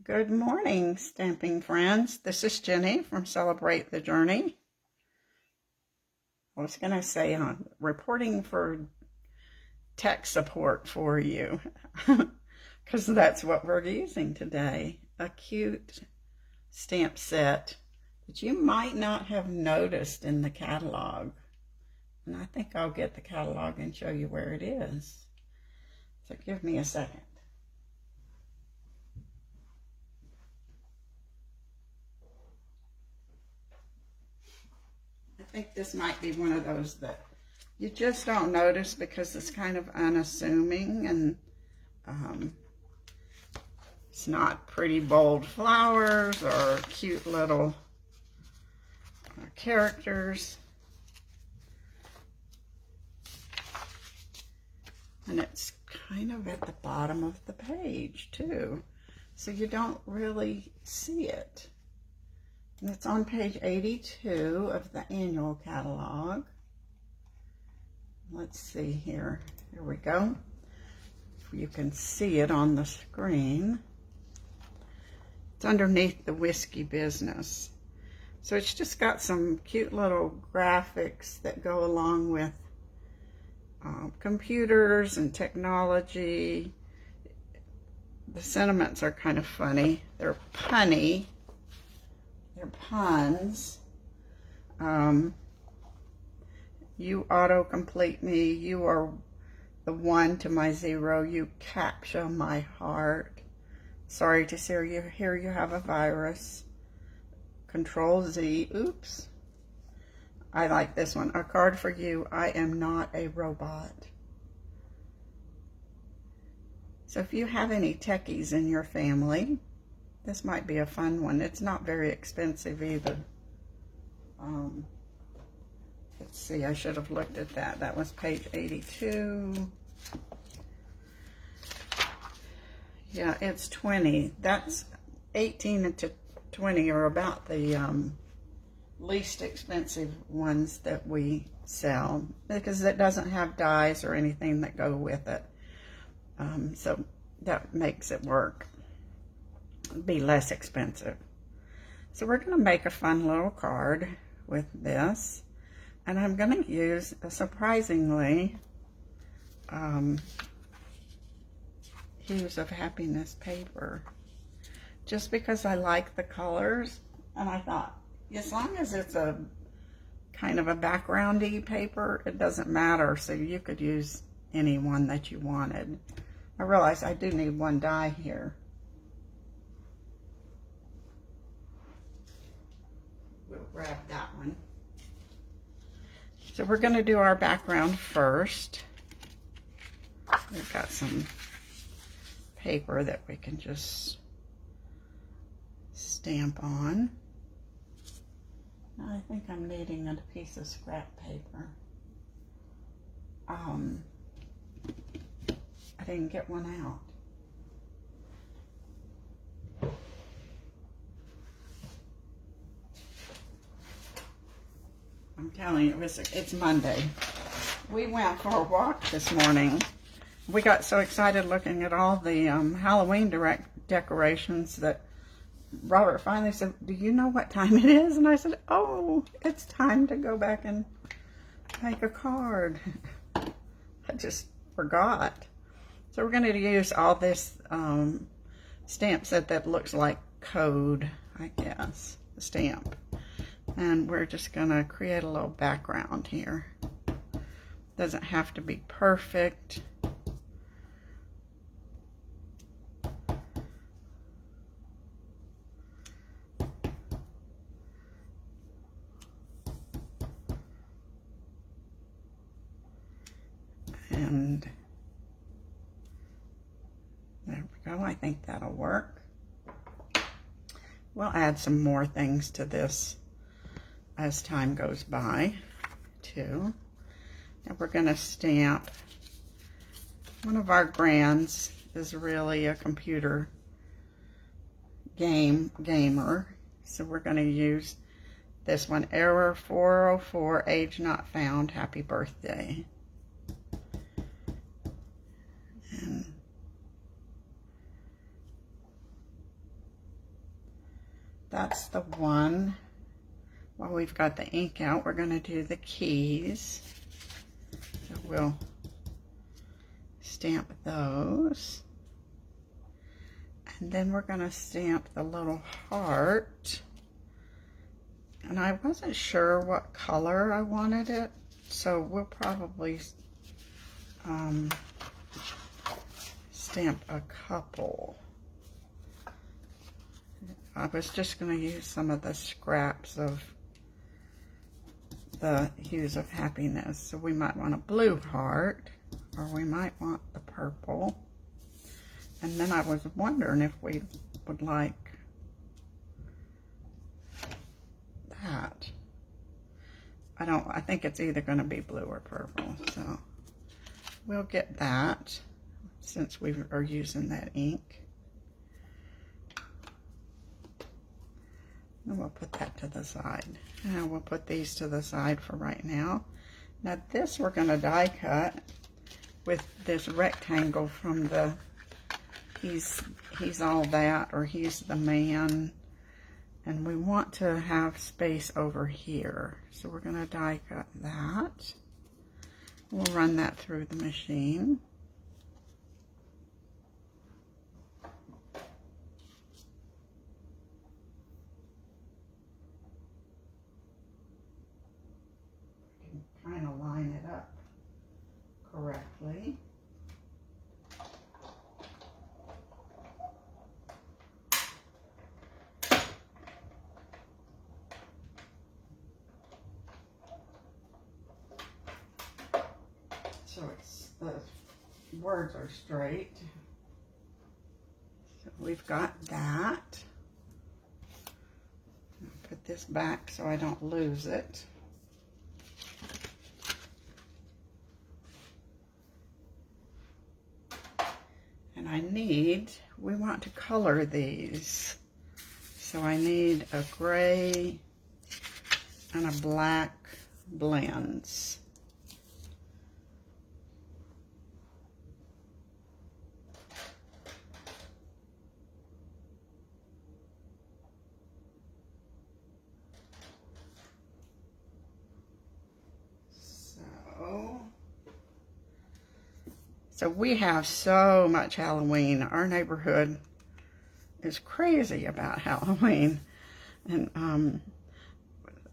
Good morning, stamping friends. This is Jenny from Celebrate the Journey. I was going to say reporting for tech support for you because that's what we're using today. A cute stamp set that you might not have noticed in the catalog. And I think I'll get the catalog and show you where it is. So give me a second. I think this might be one of those that you just don't notice because it's kind of unassuming and it's not pretty bold flowers or cute little characters. And it's kind of at the bottom of the page too, so you don't really see it. And it's on page 82 of the annual catalog. Let's see here. Here we go. You can see it on the screen. It's underneath the whiskey business. So it's just got some cute little graphics that go along with computers and technology. The sentiments are kind of funny. They're punny. They're puns. You autocomplete me. You are the 1 to my 0. You capture my heart. Sorry to hear you have a virus. Control Z. Oops. I like this one. A card for you. I am not a robot. So if you have any techies in your family, this might be a fun one. It's not very expensive either. Let's see, I should have looked at that. That was page 82. Yeah, it's 20. That's 18 to 20 are about the least expensive ones that we sell because it doesn't have dies or anything that go with it. So that makes it work. Be less expensive. So we're going to make a fun little card with this, and I'm going to use a surprisingly Hues of Happiness paper just because I like the colors, and I thought as long as it's a kind of a backgroundy paper, it doesn't matter, so you could use any one that you wanted. I realize I do need one die here. We'll grab that one. So we're going to do our background first. We've got some paper that we can just stamp on. I think I'm needing a piece of scrap paper. I didn't get one out. I'm telling you, it's Monday. We went for a walk this morning. We got so excited looking at all the Halloween decorations that Robert finally said, "Do you know what time it is?" And I said, "Oh, it's time to go back and make a card." I just forgot. So we're going to use all this stamp set that looks like code, I guess, the stamp. And we're just going to create a little background here. Doesn't have to be perfect. And there we go. I think that'll work. We'll add some more things to this as time goes by, too. And we're going to stamp. One of our grands is really a computer gamer. So we're going to use this one. Error 404, age not found, happy birthday. And that's the one. While we've got the ink out, we're going to do the keys. So we'll stamp those. And then we're going to stamp the little heart. And I wasn't sure what color I wanted it, so we'll probably stamp a couple. I was just going to use some of the scraps of the Hues of Happiness. So we might want a blue heart, or we might want the purple. And then I was wondering if we would like that. I think it's either going to be blue or purple. So we'll get that since we are using that ink. And we'll put that to the side. And we'll put these to the side for right now. Now this we're going to die cut with this rectangle from the He's All That, or He's the Man. And we want to have space over here. So we're going to die cut that. We'll run that through the machine. Kind of line it up correctly. So the words are straight. So we've got that. I'll put this back so I don't lose it. And we want to color these. So I need a gray and a black blends. So we have so much Halloween. Our neighborhood is crazy about Halloween. And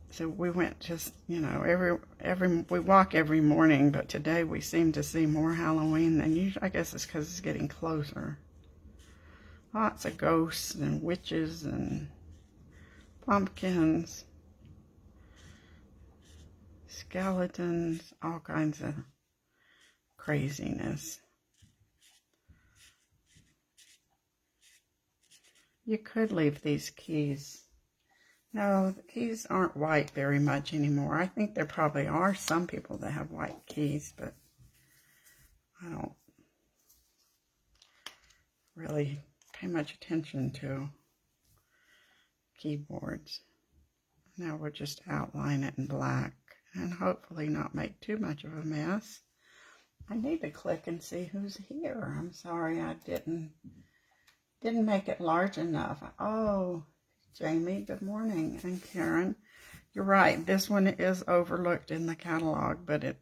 so we went just, you know, we walk every morning, but today we seem to see more Halloween than usual. I guess it's because it's getting closer. Lots of ghosts and witches and pumpkins, skeletons, all kinds of craziness. You could leave these keys. No, the keys aren't white very much anymore. I think there probably are some people that have white keys, but I don't really pay much attention to keyboards. Now we'll just outline it in black and hopefully not make too much of a mess. I need to click and see who's here. I'm sorry I didn't make it large enough. Oh, Jamie, good morning. And Karen, you're right. This one is overlooked in the catalog, but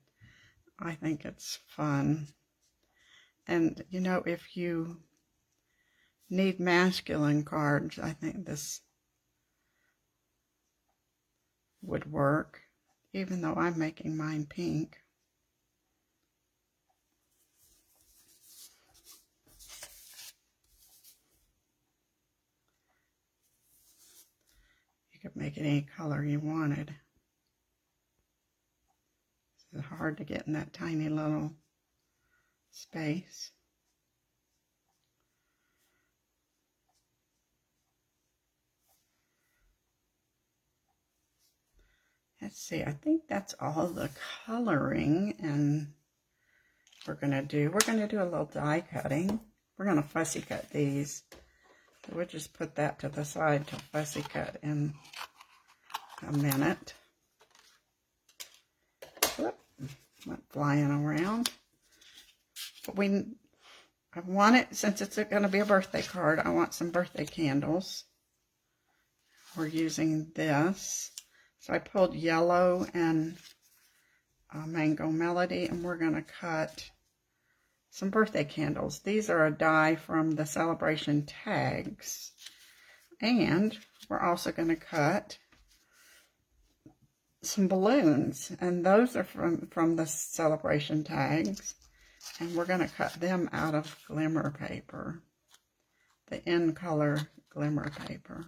I think it's fun. And, you know, if you need masculine cards, I think this would work, even though I'm making mine pink. You could make it any color you wanted. It's hard to get in that tiny little space. Let's see, I think that's all the coloring, and we're going to do a little die cutting. We're going to fussy cut these. So we'll just put that to the side to fussy cut in a minute. Whoop, went flying around. But I want it, since it's going to be a birthday card, I want some birthday candles. we're using this. So I pulled yellow and Mango Melody, and we're going to cut some birthday candles. These are a die from the celebration tags. And we're also going to cut some balloons, and those are from the celebration tags, and we're going to cut them out of glimmer paper, the in color glimmer paper.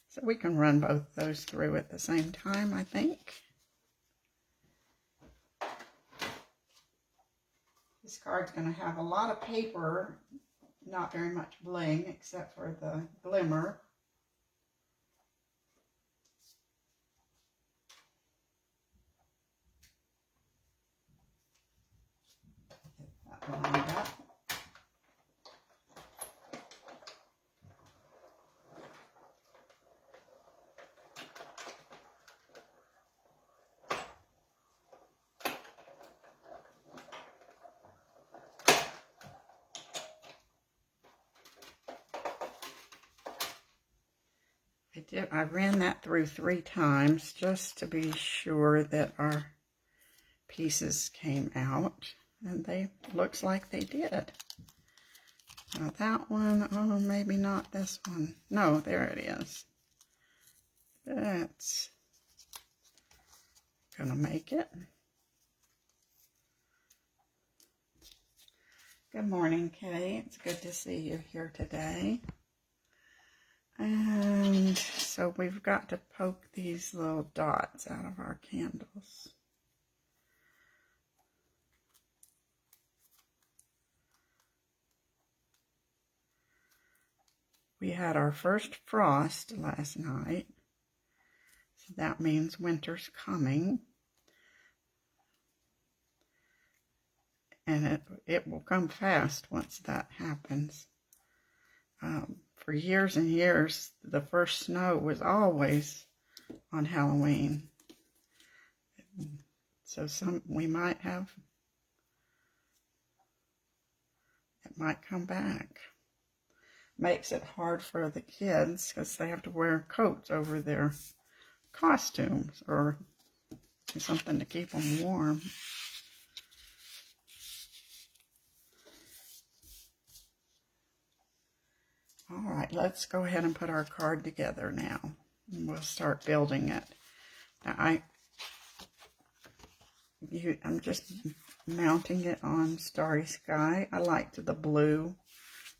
So we can run both those through at the same time, I think. This card's going to have a lot of paper, not very much bling except for the glimmer. Get that lined up. I ran that through 3 times just to be sure that our pieces came out, and looks like they did. Now that one, oh, maybe not this one. No, there it is. That's gonna make it. Good morning, Kay. It's good to see you here today. And so we've got to poke these little dots out of our candles. We had our first frost last night, so that means winter's coming. And it will come fast once that happens. For years and years, the first snow was always on Halloween. So we might have, it might come back. Makes it hard for the kids because they have to wear coats over their costumes or something to keep them warm. All right, let's go ahead and put our card together now. And we'll start building it. Now I'm just mounting it on Starry Sky. I liked the blue,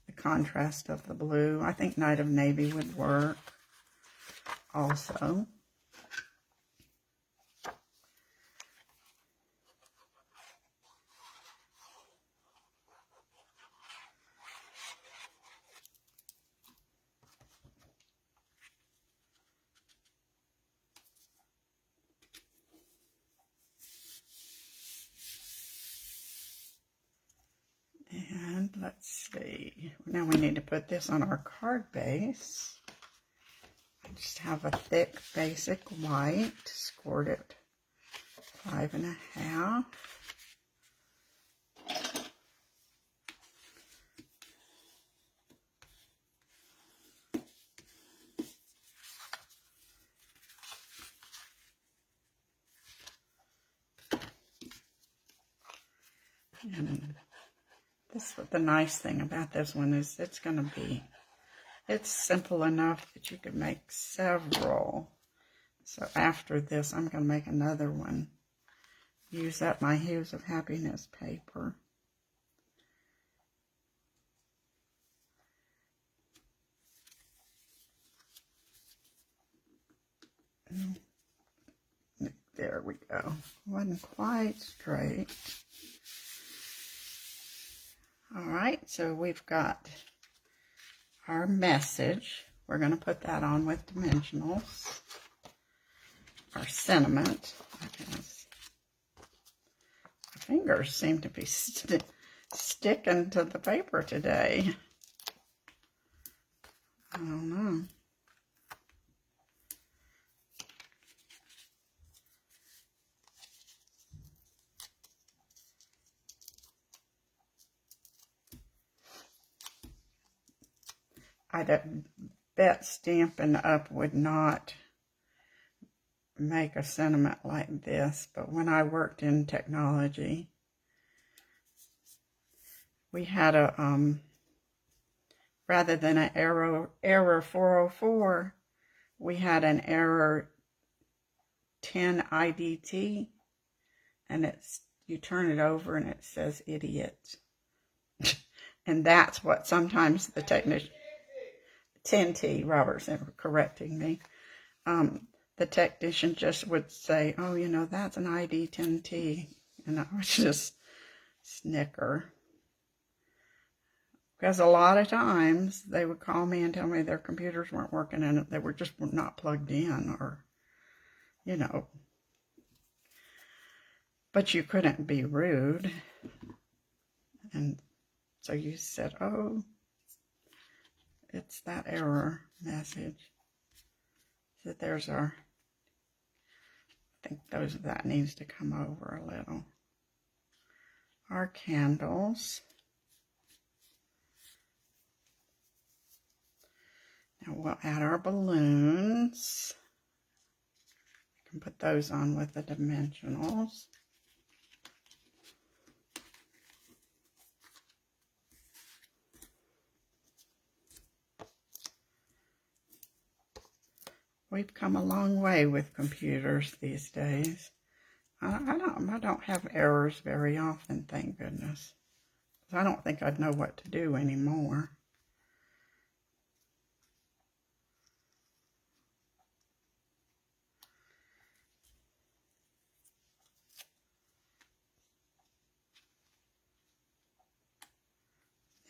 the contrast of the blue. I think Night of Navy would work also. And let's see, now we need to put this on our card base. I just have a thick basic white, scored it 5.5. And the nice thing about this one is it's simple enough that you could make several. So after this, I'm going to make another one. Use up my Hues of Happiness paper. There we go. Wasn't quite straight. All right, so we've got our message. We're going to put that on with dimensionals. Our sentiment. My fingers seem to be sticking to the paper today. I don't know. bet Stampin' Up! Would not make a sentiment like this, but when I worked in technology, we had a, rather than an error 404, we had an error 10 IDT, and you turn it over and it says idiot. And that's what sometimes the technician, 10T, Robert's correcting me, the technician just would say, oh, you know, that's an ID 10T. And I would just snicker. Because a lot of times they would call me and tell me their computers weren't working and they were just not plugged in, or, you know. But you couldn't be rude. And so you said, oh, it's that error message. So there's our, I think that needs to come over a little. Our candles. Now we'll add our balloons. You can put those on with the dimensionals. We've come a long way with computers these days. I don't have errors very often, thank goodness. I don't think I'd know what to do anymore.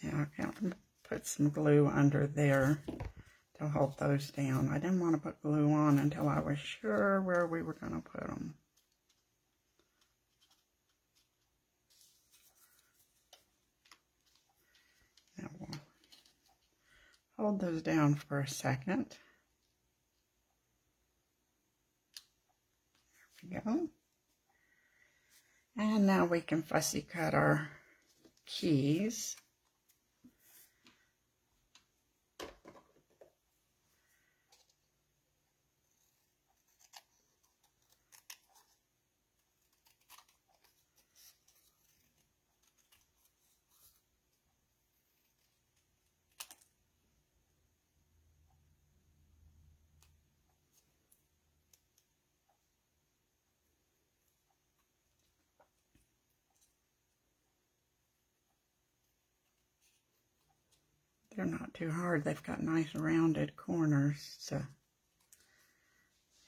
Yeah, I can put some glue under there to hold those down. I didn't want to put glue on until I was sure where we were going to put them. Now we'll hold those down for a second. There we go. And now we can fussy cut our keys. They're not too hard. They've got nice rounded corners to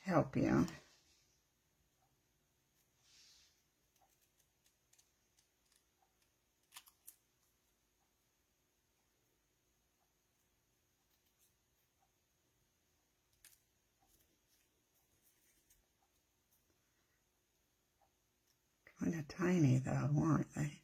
help you. Kind of tiny though, aren't they?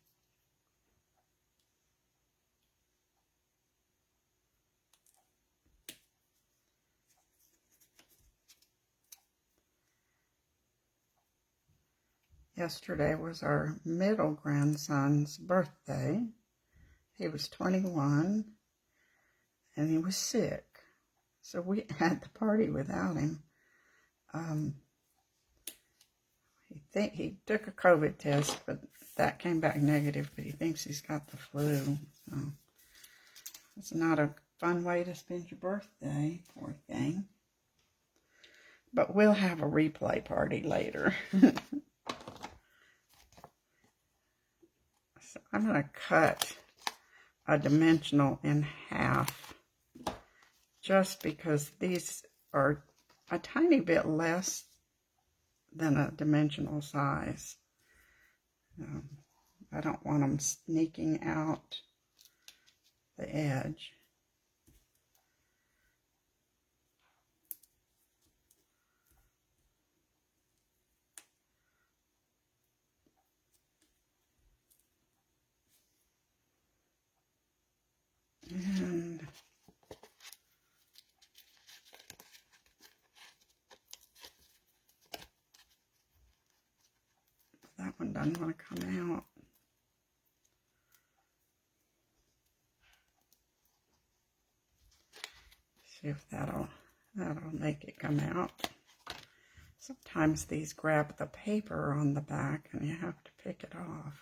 Yesterday was our middle grandson's birthday. He was 21 and he was sick. So we had the party without him. He took a COVID test, but that came back negative, but he thinks he's got the flu. So it's not a fun way to spend your birthday, poor thing. But we'll have a replay party later. So I'm going to cut a dimensional in half just because these are a tiny bit less than a dimensional size. I don't want them sneaking out the edge. And that one doesn't want to come out. See if that'll make it come out. Sometimes these grab the paper on the back and you have to pick it off.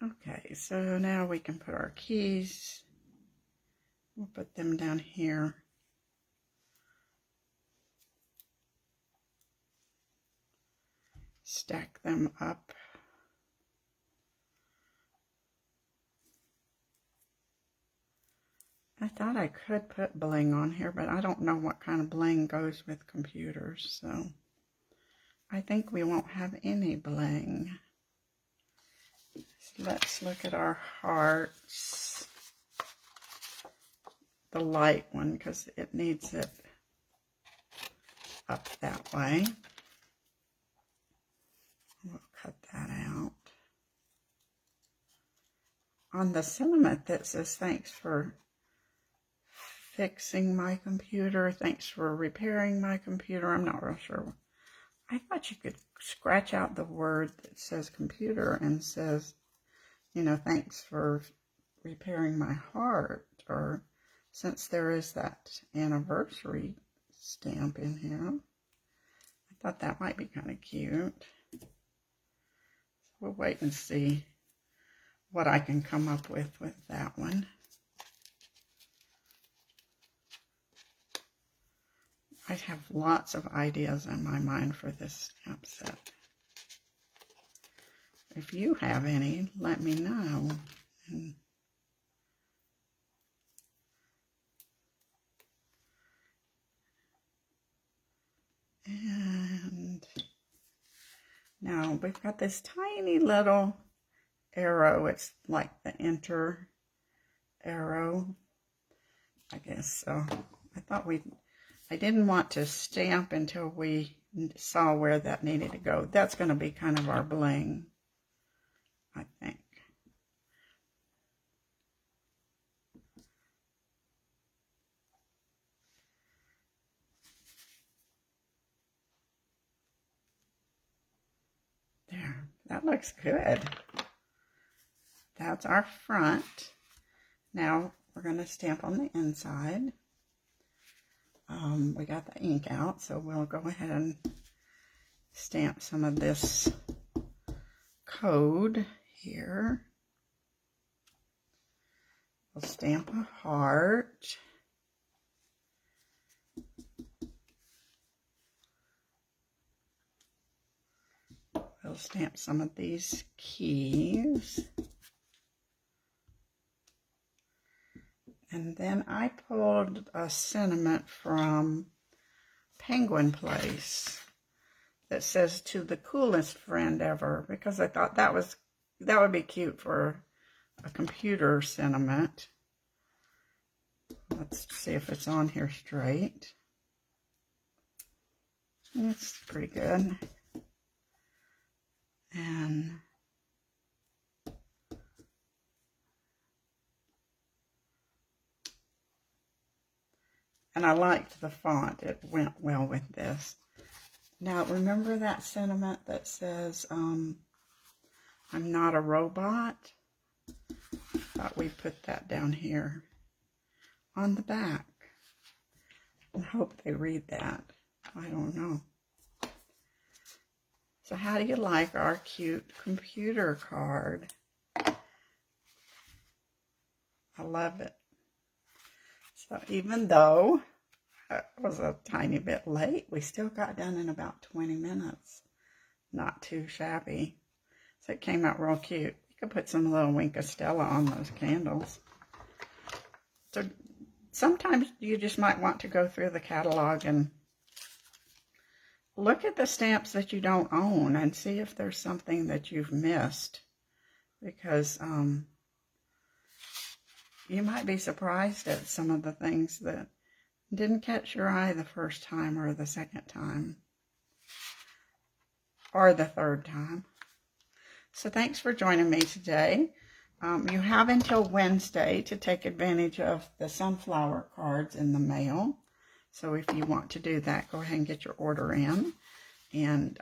Okay, so now we can put our keys. We'll put them down here. Stack them up. I thought I could put bling on here, but I don't know what kind of bling goes with computers, so I think we won't have any bling. So let's look at our hearts. The light one, because it needs it up that way. We'll cut that out. On the sentiment that says, thanks for fixing my computer, thanks for repairing my computer, I'm not real sure. I thought you could scratch out the word that says computer and says, you know, thanks for repairing my heart, or since there is that anniversary stamp in here, I thought that might be kind of cute. So we'll wait and see what I can come up with that one. I have lots of ideas in my mind for this stamp set. If you have any, let me know. And now we've got this tiny little arrow. It's like the enter arrow, I guess. So I thought I didn't want to stamp until we saw where that needed to go. That's going to be kind of our bling, I think. There, that looks good. That's our front. Now we're going to stamp on the inside. We got the ink out, so we'll go ahead and stamp some of this code here. We'll stamp a heart. We'll stamp some of these keys. And then I pulled a sentiment from Penguin Place that says, to the coolest friend ever, because I thought that would be cute for a computer sentiment. Let's see if it's on here straight. It's pretty good. And I liked the font. It went well with this. Now, remember that sentiment that says, I'm not a robot? Thought we'd put that down here on the back. I hope they read that. I don't know. So how do you like our cute computer card? I love it. So even though it was a tiny bit late, we still got done in about 20 minutes. Not too shabby. So it came out real cute. You could put some little Wink of Stella on those candles. So sometimes you just might want to go through the catalog and look at the stamps that you don't own and see if there's something that you've missed. Because you might be surprised at some of the things that didn't catch your eye the first time or the second time or the third time. So thanks for joining me today. You have until Wednesday to take advantage of the sunflower cards in the mail. So if you want to do that, go ahead and get your order in. And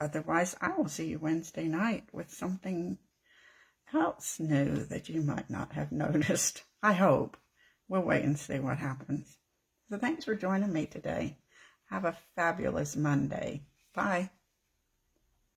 otherwise, I will see you Wednesday night with something else new that you might not have noticed. I hope. we'll wait and see what happens. So thanks for joining me today. Have a fabulous Monday. Bye.